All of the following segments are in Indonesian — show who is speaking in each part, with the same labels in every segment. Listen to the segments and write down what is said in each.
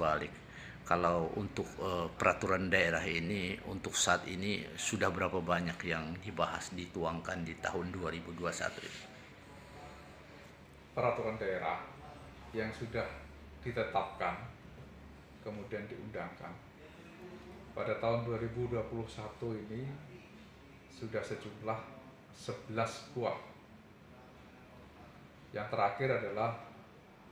Speaker 1: terbalik. Kalau untuk peraturan daerah ini untuk saat ini sudah berapa banyak yang dibahas dituangkan di tahun 2021 ini?
Speaker 2: Peraturan daerah yang sudah ditetapkan kemudian diundangkan pada tahun 2021 ini sudah sejumlah 11 buah. Yang terakhir adalah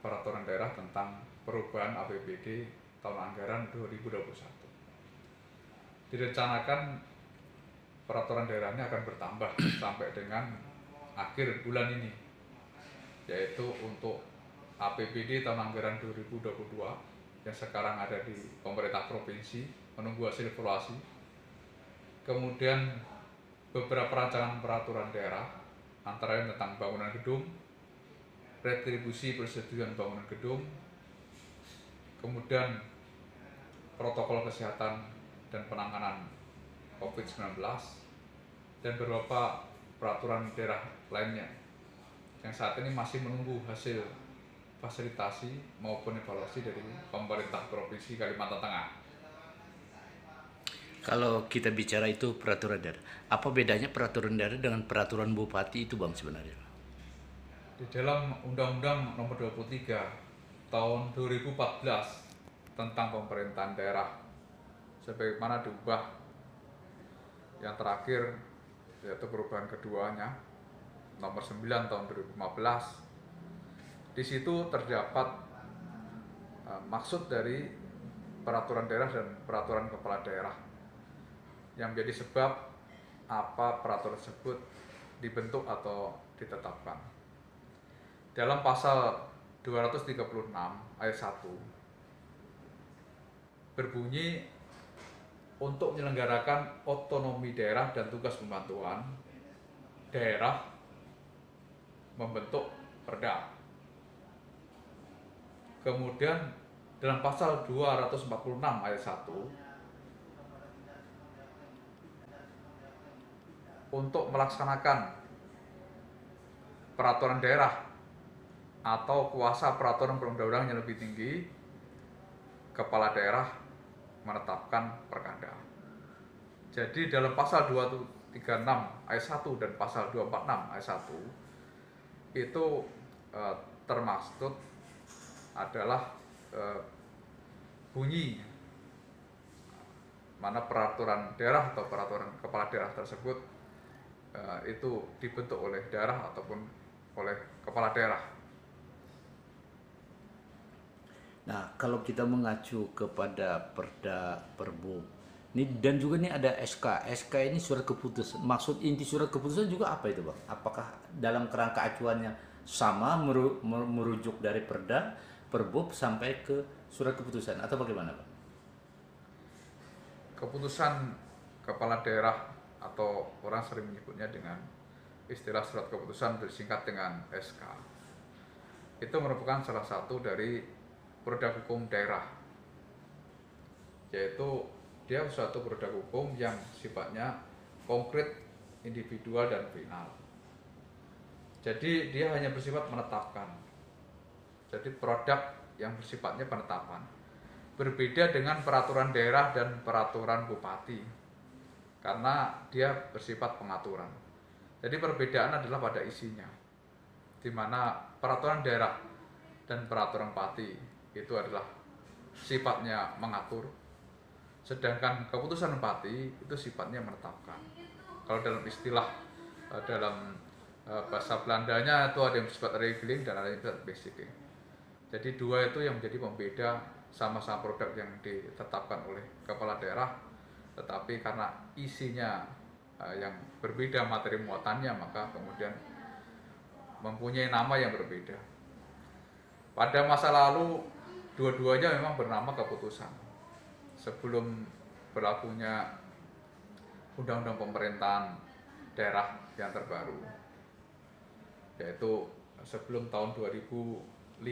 Speaker 2: peraturan daerah tentang perubahan APBD tahun anggaran 2021. Direncanakan peraturan daerahnya akan bertambah sampai dengan akhir bulan ini, yaitu untuk APBD tahun anggaran 2022 yang sekarang ada di pemerintah provinsi menunggu hasil evaluasi. Kemudian beberapa rancangan peraturan daerah antara lain tentang bangunan gedung, retribusi persetujuan bangunan gedung, kemudian protokol kesehatan dan penanganan COVID-19, dan beberapa peraturan daerah lainnya yang saat ini masih menunggu hasil fasilitasi maupun evaluasi dari pemerintah Provinsi Kalimantan Tengah.
Speaker 1: Kalau kita bicara itu peraturan daerah, apa bedanya peraturan daerah dengan peraturan bupati itu Bang sebenarnya?
Speaker 2: Di dalam Undang-Undang Nomor 23 Tahun 2014 tentang pemerintahan daerah sebagaimana diubah yang terakhir, yaitu perubahan keduanya Nomor 9 Tahun 2015, di situ terdapat maksud dari peraturan daerah dan peraturan kepala daerah yang menjadi sebab apa peraturan tersebut dibentuk atau ditetapkan. Dalam pasal 236 ayat 1 berbunyi, untuk menyelenggarakan otonomi daerah dan tugas pembantuan, daerah membentuk perda. Kemudian dalam pasal 246 ayat 1, untuk melaksanakan peraturan daerah atau kuasa peraturan perundang-undangan yang lebih tinggi, kepala daerah menetapkan perkada. Jadi dalam pasal 236 ayat 1 dan pasal 246 ayat 1 itu termaksud adalah bunyi mana peraturan daerah atau peraturan kepala daerah tersebut itu dibentuk oleh daerah ataupun oleh kepala daerah.
Speaker 1: Nah, kalau kita mengacu kepada Perda Perbu, ini dan juga ini ada SK. SK ini surat keputusan. Maksud inti surat keputusan juga apa itu, Bang? Apakah dalam kerangka acuannya sama merujuk dari Perda Perbu sampai ke surat keputusan atau bagaimana, Bang?
Speaker 2: Keputusan kepala daerah atau orang sering menyebutnya dengan istilah surat keputusan bersingkat dengan SK. Itu merupakan salah satu dari produk hukum daerah, yaitu dia suatu produk hukum yang sifatnya konkret, individual, dan final. Jadi dia hanya bersifat menetapkan. Jadi produk yang bersifatnya penetapan. Berbeda dengan peraturan daerah dan peraturan bupati, karena dia bersifat pengaturan. Jadi perbedaan adalah pada isinya, di mana peraturan daerah dan peraturan bupati itu adalah sifatnya mengatur, sedangkan keputusan bupati itu sifatnya menetapkan. Kalau dalam istilah dalam bahasa Belandanya itu ada yang bersifat regeling dan ada yang bersifat basicing. Jadi dua itu yang menjadi pembeda, sama-sama produk yang ditetapkan oleh kepala daerah, tetapi karena isinya yang berbeda materi muatannya, maka kemudian mempunyai nama yang berbeda. Pada masa lalu dua-duanya memang bernama keputusan sebelum berlakunya Undang-Undang Pemerintahan Daerah yang terbaru, yaitu sebelum tahun 2005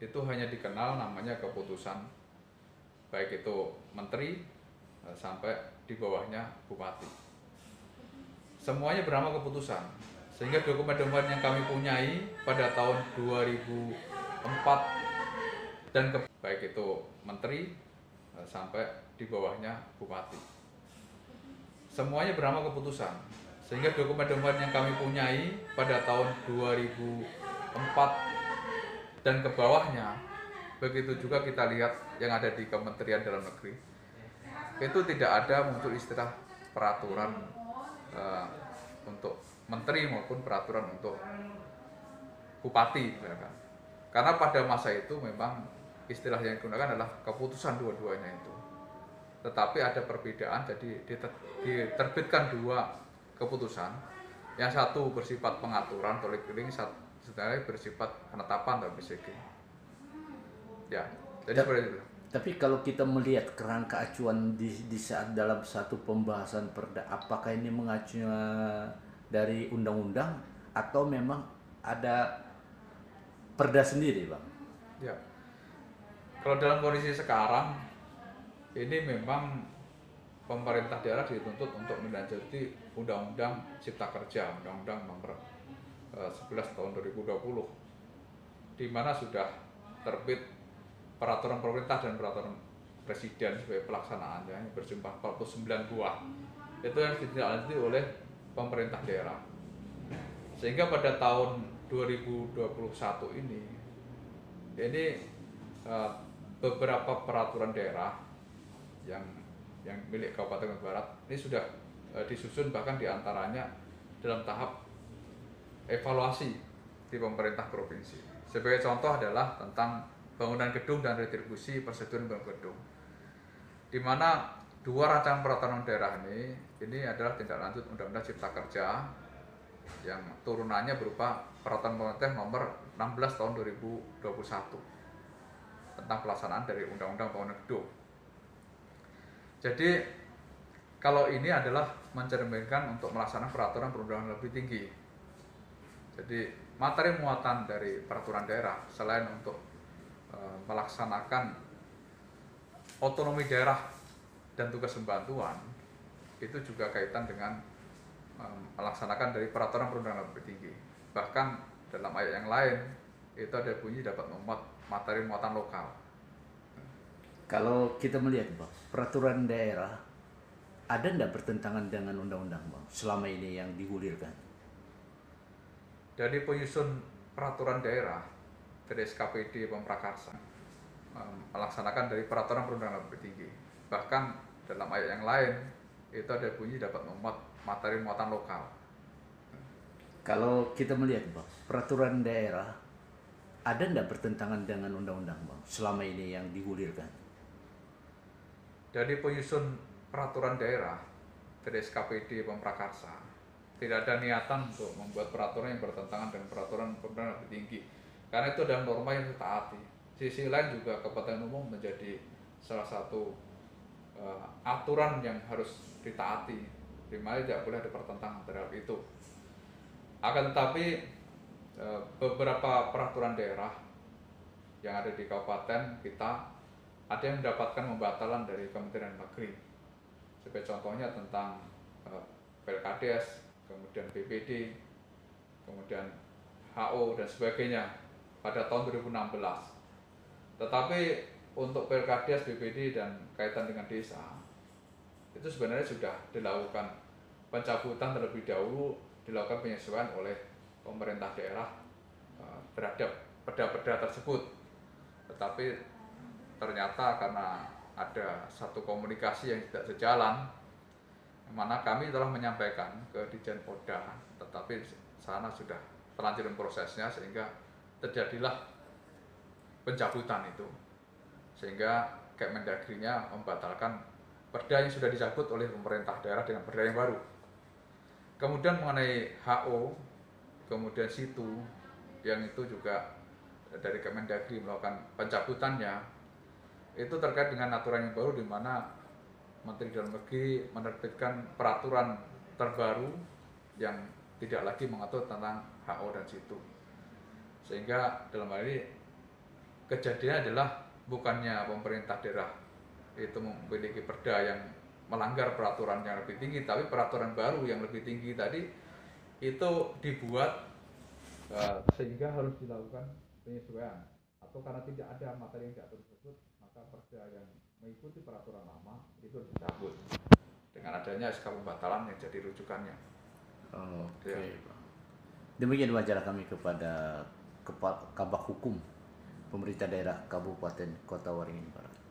Speaker 2: itu hanya dikenal namanya keputusan, baik itu menteri sampai di bawahnya bupati, semuanya bernama keputusan. Sehingga dokumen-dokumen yang kami punyai pada tahun 2004 dan baik itu menteri sampai di bawahnya bupati. Semuanya bernama keputusan. Sehingga dokumen-dokumen yang kami punyai pada tahun 2004 dan ke bawahnya, begitu juga kita lihat yang ada di Kementerian Dalam Negeri, itu tidak ada muncul istilah peraturan untuk menteri maupun peraturan untuk bupati misalkan. Karena pada masa itu memang istilah yang digunakan adalah keputusan dua-duanya itu. Tetapi ada perbedaan, jadi diterbitkan dua keputusan. Yang satu bersifat pengaturan atau leveling, sebenarnya bersifat penetapan atau BCG. Ya, jadi seperti itu.
Speaker 1: Tapi kalau kita melihat kerangka acuan di saat dalam satu pembahasan perda, apakah ini mengacunya dari undang-undang atau memang ada perda sendiri, Bang?
Speaker 2: Ya, kalau dalam kondisi sekarang ini memang pemerintah daerah dituntut untuk menindaklanjuti Undang-Undang Cipta Kerja, Undang-Undang Nomor 11 tahun 2020, di mana sudah terbit peraturan pemerintah dan peraturan presiden sebagai pelaksanaannya yang berjumlah 49 buah. Itu yang ditindaklanjuti oleh pemerintah daerah. Sehingga pada tahun 2021 ini beberapa peraturan daerah yang milik Kabupaten Barat ini sudah disusun, bahkan diantaranya dalam tahap evaluasi di pemerintah provinsi. Sebagai contoh adalah tentang bangunan gedung dan retribusi persetujuan bangunan gedung, di mana dua rancangan peraturan daerah ini adalah tindak lanjut Undang-Undang Cipta Kerja yang turunannya berupa peraturan pemerintah nomor 16 tahun 2021 tentang pelaksanaan dari Undang-Undang Bangunan Gedung. Jadi kalau ini adalah mencerminkan untuk melaksanakan peraturan perundangan lebih tinggi. Jadi materi muatan dari peraturan daerah selain untuk melaksanakan otonomi daerah dan tugas pembantuan, itu juga kaitan dengan melaksanakan dari peraturan perundangan lebih tinggi. Bahkan dalam ayat yang lain itu ada bunyi dapat memuat materi muatan lokal.
Speaker 1: Kalau kita melihat, Bang, peraturan daerah ada tidak bertentangan dengan undang-undang, Bang, selama ini yang digulirkan?
Speaker 2: Dari penyusun peraturan daerah dari SKPD Pemprakarsa melaksanakan dari peraturan perundangan lebih tinggi. Bahkan dalam ayat yang lain itu ada bunyi dapat memuat materi muatan lokal.
Speaker 1: Kalau kita melihat, Bang, peraturan daerah ada tidak bertentangan dengan undang-undang, Bang, selama ini yang digulirkan?
Speaker 2: Dari penyusun peraturan daerah dari SKPD Pemprakarsa tidak ada niatan untuk membuat peraturan yang bertentangan dengan peraturan perundangan lebih tinggi, karena itu adalah norma yang ditaati. Sisi lain juga kepentingan umum menjadi salah satu aturan yang harus ditaati, di mana tidak boleh ada pertentangan terhadap itu. Akan tetapi beberapa peraturan daerah yang ada di kabupaten kita ada yang mendapatkan pembatalan dari Kementerian Negeri. Sebagai contohnya tentang PLKDS, kemudian BPD, kemudian HO dan sebagainya pada tahun 2016. Tetapi untuk PLKDS, BPD dan kaitan dengan desa itu sebenarnya sudah dilakukan pencabutan terlebih dahulu, dilakukan penyesuaian oleh pemerintah daerah terhadap perda-perda tersebut. Tetapi ternyata karena ada satu komunikasi yang tidak sejalan, mana kami telah menyampaikan ke Ditjen Polda, tetapi sana sudah terlanjur prosesnya sehingga terjadilah pencabutan itu, sehingga Kemendagri-nya membatalkan perda yang sudah dicabut oleh pemerintah daerah dengan perda yang baru. Kemudian mengenai HO, kemudian situ yang itu juga dari Kemendagri melakukan pencabutannya, itu terkait dengan aturan yang baru di mana Menteri Dalam Negeri menerbitkan peraturan terbaru yang tidak lagi mengatur tentang HO dan situ. Sehingga dalam hal ini kejadian adalah bukannya pemerintah daerah itu memiliki perda yang melanggar peraturan yang lebih tinggi, tapi peraturan baru yang lebih tinggi tadi itu dibuat sehingga harus dilakukan penyesuaian atau karena tidak ada materi yang diatur tersebut, maka perda yang mengikuti peraturan lama itu dicabut dengan adanya SK pembatalan yang jadi rujukannya.
Speaker 1: Oke,
Speaker 2: Ya.
Speaker 1: Bang. Demikian wawancara kami kepada Kabak Hukum Pemerintah Daerah Kabupaten Kota Waringin Barat.